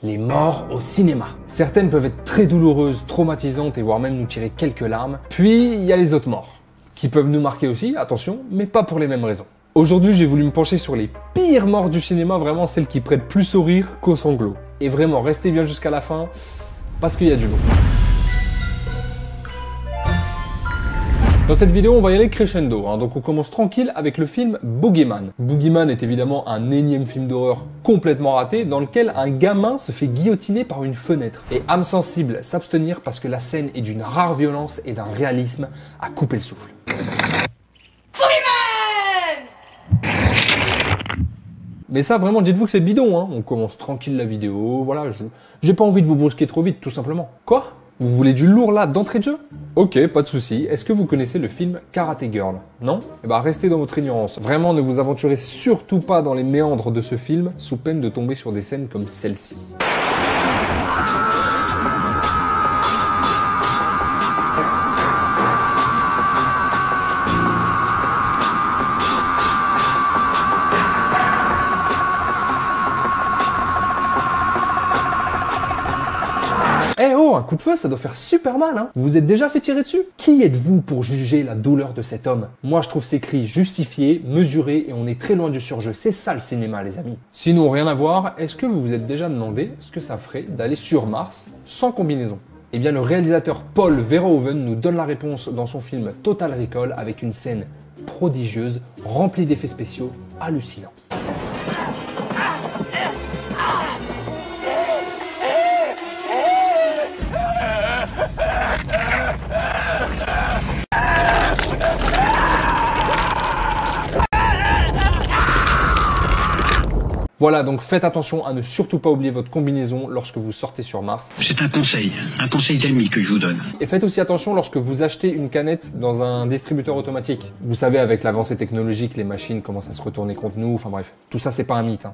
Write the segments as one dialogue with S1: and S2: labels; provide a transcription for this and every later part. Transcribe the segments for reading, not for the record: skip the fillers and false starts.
S1: les morts au cinéma. Certaines peuvent être très douloureuses, traumatisantes et voire même nous tirer quelques larmes. Puis il y a les autres morts, qui peuvent nous marquer aussi, attention, mais pas pour les mêmes raisons. Aujourd'hui, j'ai voulu me pencher sur les pires morts du cinéma, vraiment celles qui prêtent plus au rire qu'au sanglot. Et vraiment, restez bien jusqu'à la fin, parce qu'il y a du lourd. Dans cette vidéo, on va y aller crescendo, donc on commence tranquille avec le film Boogeyman. Boogeyman est évidemment un énième film d'horreur complètement raté, dans lequel un gamin se fait guillotiner par une fenêtre. Et âme sensible, s'abstenir parce que la scène est d'une rare violence et d'un réalisme à couper le souffle. Mais ça, vraiment, dites-vous que c'est bidon, On commence tranquille la vidéo, voilà, j'ai pas envie de vous brusquer trop vite, tout simplement. Quoi ? Vous voulez du lourd là, d'entrée de jeu? Ok, pas de souci. Est-ce que vous connaissez le film Karate Girl? Non? Eh ben, restez dans votre ignorance. Vraiment, ne vous aventurez surtout pas dans les méandres de ce film, sous peine de tomber sur des scènes comme celle-ci. Eh oh, un coup de feu, ça doit faire super mal, Vous vous êtes déjà fait tirer dessus? Qui êtes-vous pour juger la douleur de cet homme? Moi, je trouve ces cris justifiés, mesurés, et on est très loin du surjeu. C'est ça le cinéma, les amis. Sinon, rien à voir, est-ce que vous vous êtes déjà demandé ce que ça ferait d'aller sur Mars sans combinaison? Eh bien, le réalisateur Paul Verhoeven nous donne la réponse dans son film Total Recall avec une scène prodigieuse, remplie d'effets spéciaux hallucinants. Voilà, donc faites attention à ne surtout pas oublier votre combinaison lorsque vous sortez sur Mars.
S2: C'est un conseil d'ami que je vous donne.
S1: Et faites aussi attention lorsque vous achetez une canette dans un distributeur automatique. Vous savez, avec l'avancée technologique, les machines commencent à se retourner contre nous, enfin bref, tout ça c'est pas un mythe.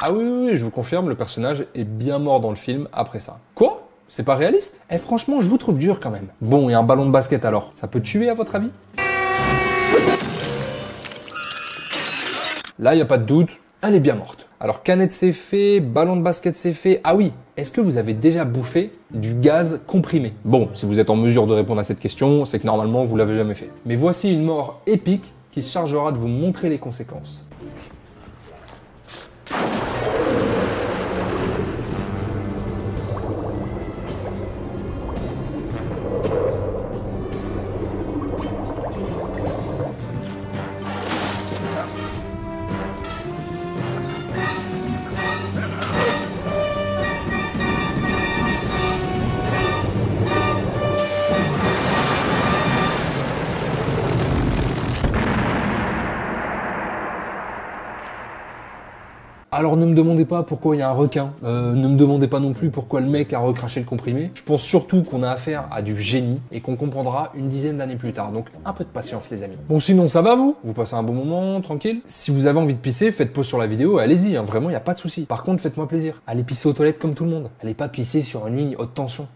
S1: Ah oui, je vous confirme, le personnage est bien mort dans le film après ça. Quoi? C'est pas réaliste? Eh franchement, je vous trouve dur quand même. Bon, et un ballon de basket alors, ça peut tuer à votre avis? Là, y a pas de doute, elle est bien morte. Alors canette c'est fait, ballon de basket c'est fait. Ah oui, est-ce que vous avez déjà bouffé du gaz comprimé? Bon, si vous êtes en mesure de répondre à cette question, c'est que normalement vous l'avez jamais fait. Mais voici une mort épique qui se chargera de vous montrer les conséquences. Alors ne me demandez pas pourquoi il y a un requin, ne me demandez pas non plus pourquoi le mec a recraché le comprimé. Je pense surtout qu'on a affaire à du génie et qu'on comprendra une dizaine d'années plus tard, donc un peu de patience les amis. Bon sinon ça va vous? Vous passez un bon moment, tranquille? Si vous avez envie de pisser, faites pause sur la vidéo, allez-y, vraiment y a pas de souci. Par contre faites-moi plaisir, allez pisser aux toilettes comme tout le monde. Allez pas pisser sur une ligne haute tension.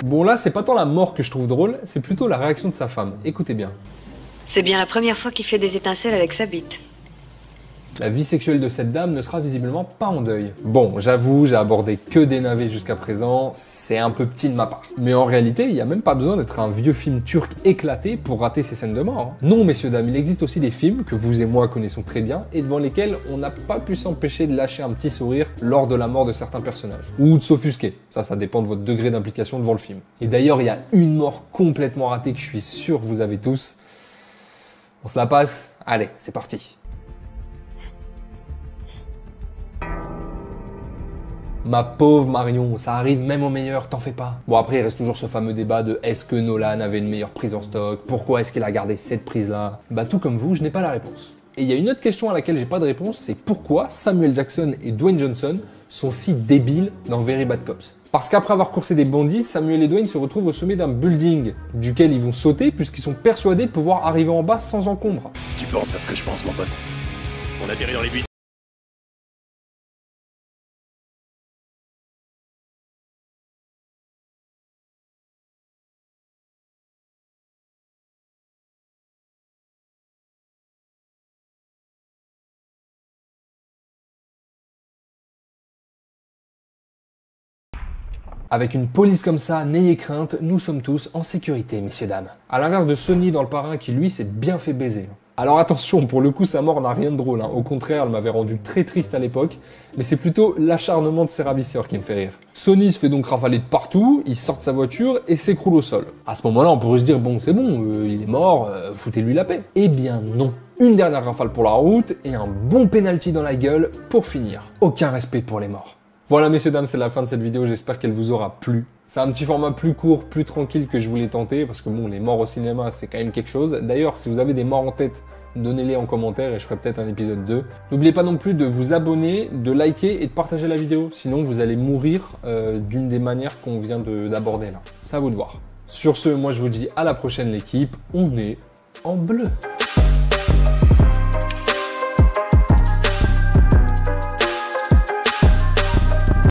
S1: Bon là, c'est pas tant la mort que je trouve drôle, c'est plutôt la réaction de sa femme. Écoutez bien.
S3: C'est bien la première fois qu'il fait des étincelles avec sa bite.
S1: La vie sexuelle de cette dame ne sera visiblement pas en deuil. Bon, j'avoue, j'ai abordé que des navets jusqu'à présent, c'est un peu petit de ma part. Mais en réalité, il n'y a même pas besoin d'être un vieux film turc éclaté pour rater ces scènes de mort. Non, messieurs, dames, il existe aussi des films que vous et moi connaissons très bien et devant lesquels on n'a pas pu s'empêcher de lâcher un petit sourire lors de la mort de certains personnages. Ou de s'offusquer. Ça dépend de votre degré d'implication devant le film. Et d'ailleurs, il y a une mort complètement ratée que je suis sûr que vous avez tous. On se la passe? Allez, c'est parti. Ma pauvre Marion, ça arrive même aux meilleurs, t'en fais pas. Bon après il reste toujours ce fameux débat de est-ce que Nolan avait une meilleure prise en stock? Pourquoi est-ce qu'il a gardé cette prise-là? Bah tout comme vous, je n'ai pas la réponse. Et il y a une autre question à laquelle j'ai pas de réponse, c'est pourquoi Samuel Jackson et Dwayne Johnson sont si débiles dans Very Bad Cops. Parce qu'après avoir coursé des bandits, Samuel et Dwayne se retrouvent au sommet d'un building, duquel ils vont sauter puisqu'ils sont persuadés de pouvoir arriver en bas sans encombre.
S4: Tu penses à ce que je pense, mon pote? On atterrit dans les buissons.
S1: Avec une police comme ça, n'ayez crainte, nous sommes tous en sécurité, messieurs dames. À l'inverse de Sonny dans Le Parrain qui lui s'est bien fait baiser. Alors attention, pour le coup sa mort n'a rien de drôle, hein. Au contraire, elle m'avait rendu très triste à l'époque, mais c'est plutôt l'acharnement de ses ravisseurs qui me fait rire. Sonny se fait donc rafaler de partout, il sort de sa voiture et s'écroule au sol. À ce moment-là, on pourrait se dire bon c'est bon, il est mort, foutez-lui la paix. Eh bien non. Une dernière rafale pour la route et un bon penalty dans la gueule pour finir. Aucun respect pour les morts. Voilà messieurs dames, c'est la fin de cette vidéo, j'espère qu'elle vous aura plu. C'est un petit format plus court, plus tranquille que je voulais tenter, parce que bon, les morts au cinéma, c'est quand même quelque chose. D'ailleurs, si vous avez des morts en tête, donnez-les en commentaire et je ferai peut-être un épisode 2. N'oubliez pas non plus de vous abonner, de liker et de partager la vidéo, sinon vous allez mourir d'une des manières qu'on vient d'aborder là. C'est à vous de voir. Sur ce, moi je vous dis à la prochaine l'équipe, on est en bleu.